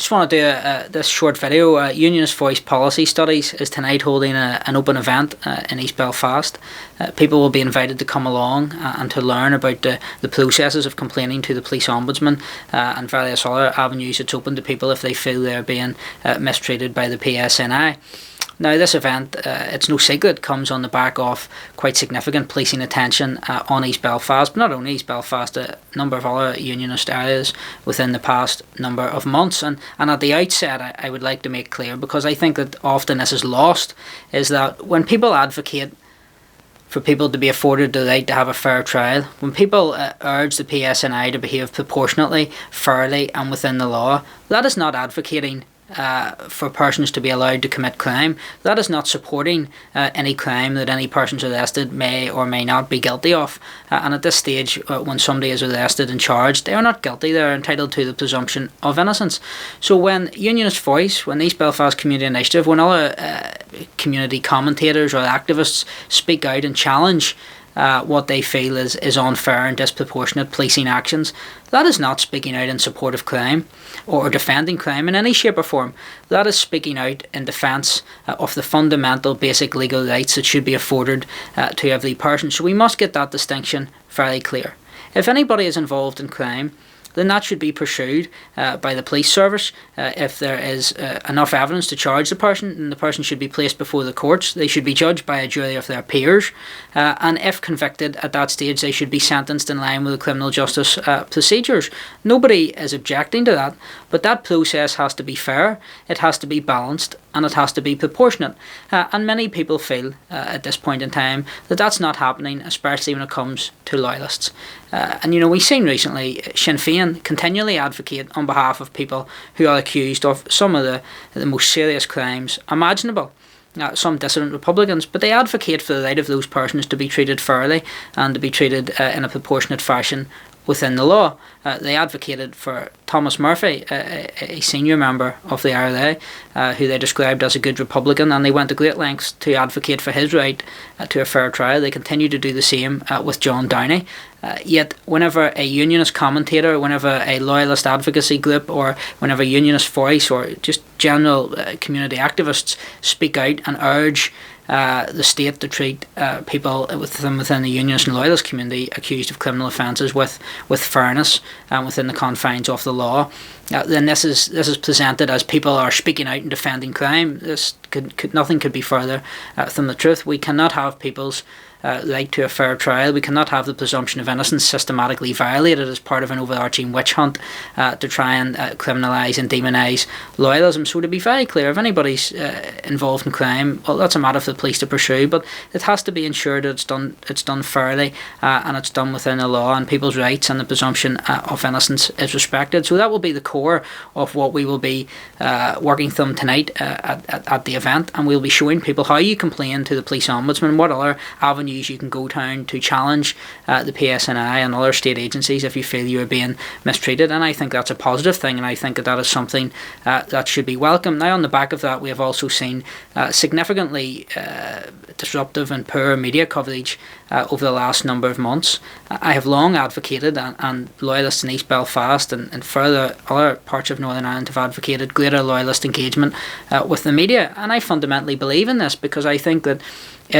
Just want to do this short video. Unionist Voice Policy Studies is tonight holding an open event in East Belfast. People will be invited to come along and to learn about the processes of complaining to the police ombudsman and various other avenues it's open to people if they feel they're being mistreated by the PSNI. Now, this event, it's no secret, comes on the back of quite significant policing attention on East Belfast, but not only East Belfast, a number of other Unionist areas within the past number of months. And at the outset, I would like to make clear, because I think that often this is lost, is that when people advocate for people to be afforded the right to have a fair trial, when people urge the PSNI to behave proportionately, fairly and within the law, that is not advocating for persons to be allowed to commit crime. That is not supporting any crime that any persons arrested may or may not be guilty of. And at this stage, when somebody is arrested and charged, they are not guilty. They are entitled to the presumption of innocence. So when Unionist Voice, when East Belfast Community Initiative, when other community commentators or activists speak out and challenge what they feel is unfair and disproportionate policing actions, that is not speaking out in support of crime or defending crime in any shape or form. That is speaking out in defence of the fundamental basic legal rights that should be afforded to every person. So we must get that distinction very clear. If anybody is involved in crime, then that should be pursued by the police service. If there is enough evidence to charge the person, then the person should be placed before the courts. They should be judged by a jury of their peers, and if convicted at that stage, they should be sentenced in line with the criminal justice procedures. Nobody is objecting to that, but that process has to be fair, it has to be balanced, and it has to be proportionate. And many people feel at this point in time that that's not happening, especially when it comes to loyalists. And we've seen recently Sinn Féin continually advocate on behalf of people who are accused of some of the most serious crimes imaginable. Some dissident Republicans, but they advocate for the right of those persons to be treated fairly and to be treated in a proportionate fashion within the law. They advocated for Thomas Murphy, a senior member of the IRA, who they described as a good Republican, and they went to great lengths to advocate for his right to a fair trial. They continue to do the same with John Downey. Yet whenever a unionist commentator, whenever a loyalist advocacy group, or whenever Unionist Voice or just general community activists speak out and urge the state to treat people within the unionist and loyalist community accused of criminal offences with fairness and within the confines of the law, then this is presented as people are speaking out and defending crime. Nothing could be further from the truth. We cannot have people's right to a fair trial. We cannot have the presumption of innocence systematically violated as part of an overarching witch hunt to try and criminalise and demonise loyalism. So to be very clear, if anybody's involved in crime, well, that's a matter for the police to pursue, but it has to be ensured that it's done fairly and it's done within the law, and people's rights and the presumption of innocence is respected. So that will be the core of what we will be working from tonight at the event, and we'll be showing people how you complain to the police ombudsman, what other avenues you can go down to challenge the PSNI and other state agencies if you feel you are being mistreated. And I think that's a positive thing, and I think that is something that should be welcome. Now, on the back of that, we have also seen significantly disruptive and poor media coverage over the last number of months. I have long advocated, and loyalists in East Belfast and further other parts of Northern Ireland have advocated greater loyalist engagement with the media, and I fundamentally believe in this, because I think that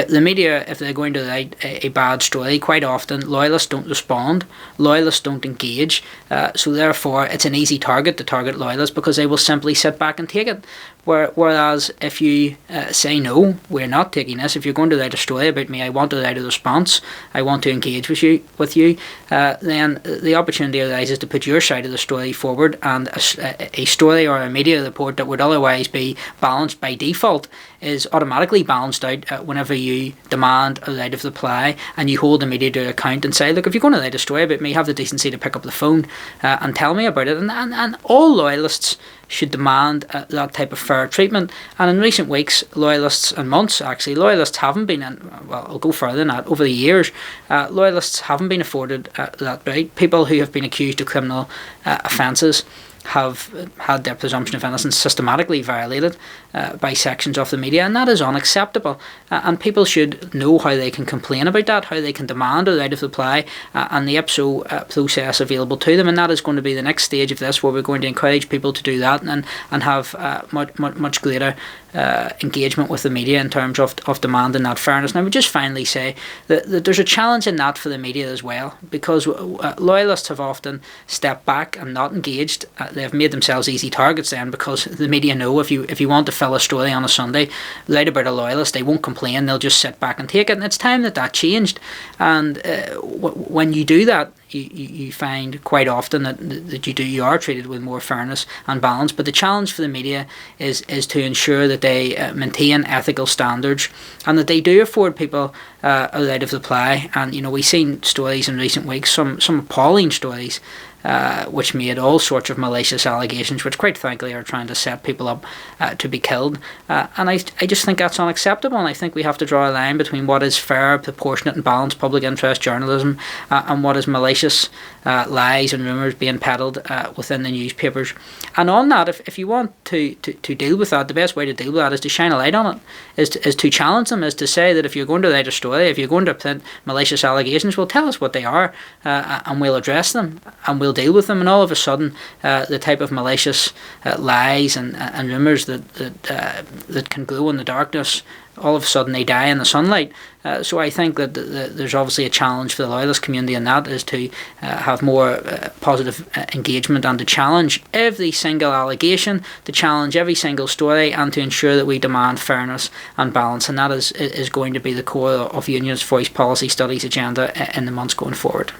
the media, if they're going to write a bad story, quite often loyalists don't respond, loyalists don't engage, so therefore it's an easy target to target loyalists, because they will simply sit back and take it. Whereas if you say, no, we're not taking this, if you're going to write a story about me, I want to write a response, I want to engage with you, then the opportunity arises to put your side of the story forward, and a story or a media report that would otherwise be balanced by default is automatically balanced out whenever you demand a right of reply and you hold the media to account and say, look, if you're going to write a story about me, have the decency to pick up the phone and tell me about it. And all loyalists should demand that type of fair treatment. And in recent weeks, loyalists and months actually, loyalists haven't been, well, I'll go further than that, over the years, loyalists haven't been afforded that right. People who have been accused of criminal offences have had their presumption of innocence systematically violated by sections of the media, and that is unacceptable. And people should know how they can complain about that, how they can demand a right of reply, and the IPSO process available to them. And that is going to be the next stage of this, where we're going to encourage people to do that and have much greater engagement with the media in terms of demanding that fairness. And I would just finally say that there's a challenge in that for the media as well, because loyalists have often stepped back and not engaged. They've made themselves easy targets then, because the media know if you want to fill a story on a Sunday right about a loyalist, they won't complain, they'll just sit back and take it. And it's time that changed. And when you do that, you find quite often that you are treated with more fairness and balance. But the challenge for the media is to ensure that they maintain ethical standards, and that they do afford people a right of reply. And we've seen stories in recent weeks, some appalling stories, which made all sorts of malicious allegations, which quite frankly are trying to set people up to be killed. And I just think that's unacceptable, and I think we have to draw a line between what is fair, proportionate and balanced public interest journalism and what is malicious lies and rumours being peddled within the newspapers. And on that, if you want to deal with that, the best way to deal with that is to shine a light on it, is to challenge them, is to say that if you're going to write a story, if you're going to print malicious allegations, well, tell us what they are, and we'll address them and we'll deal with them. And all of a sudden, the type of malicious lies and rumours that can glow in the darkness, all of a sudden they die in the sunlight. So I think that there's obviously a challenge for the loyalist community, and that is to have more positive engagement, and to challenge every single allegation, to challenge every single story, and to ensure that we demand fairness and balance. And that is going to be the core of Unionist Voice Policy Studies agenda in the months going forward.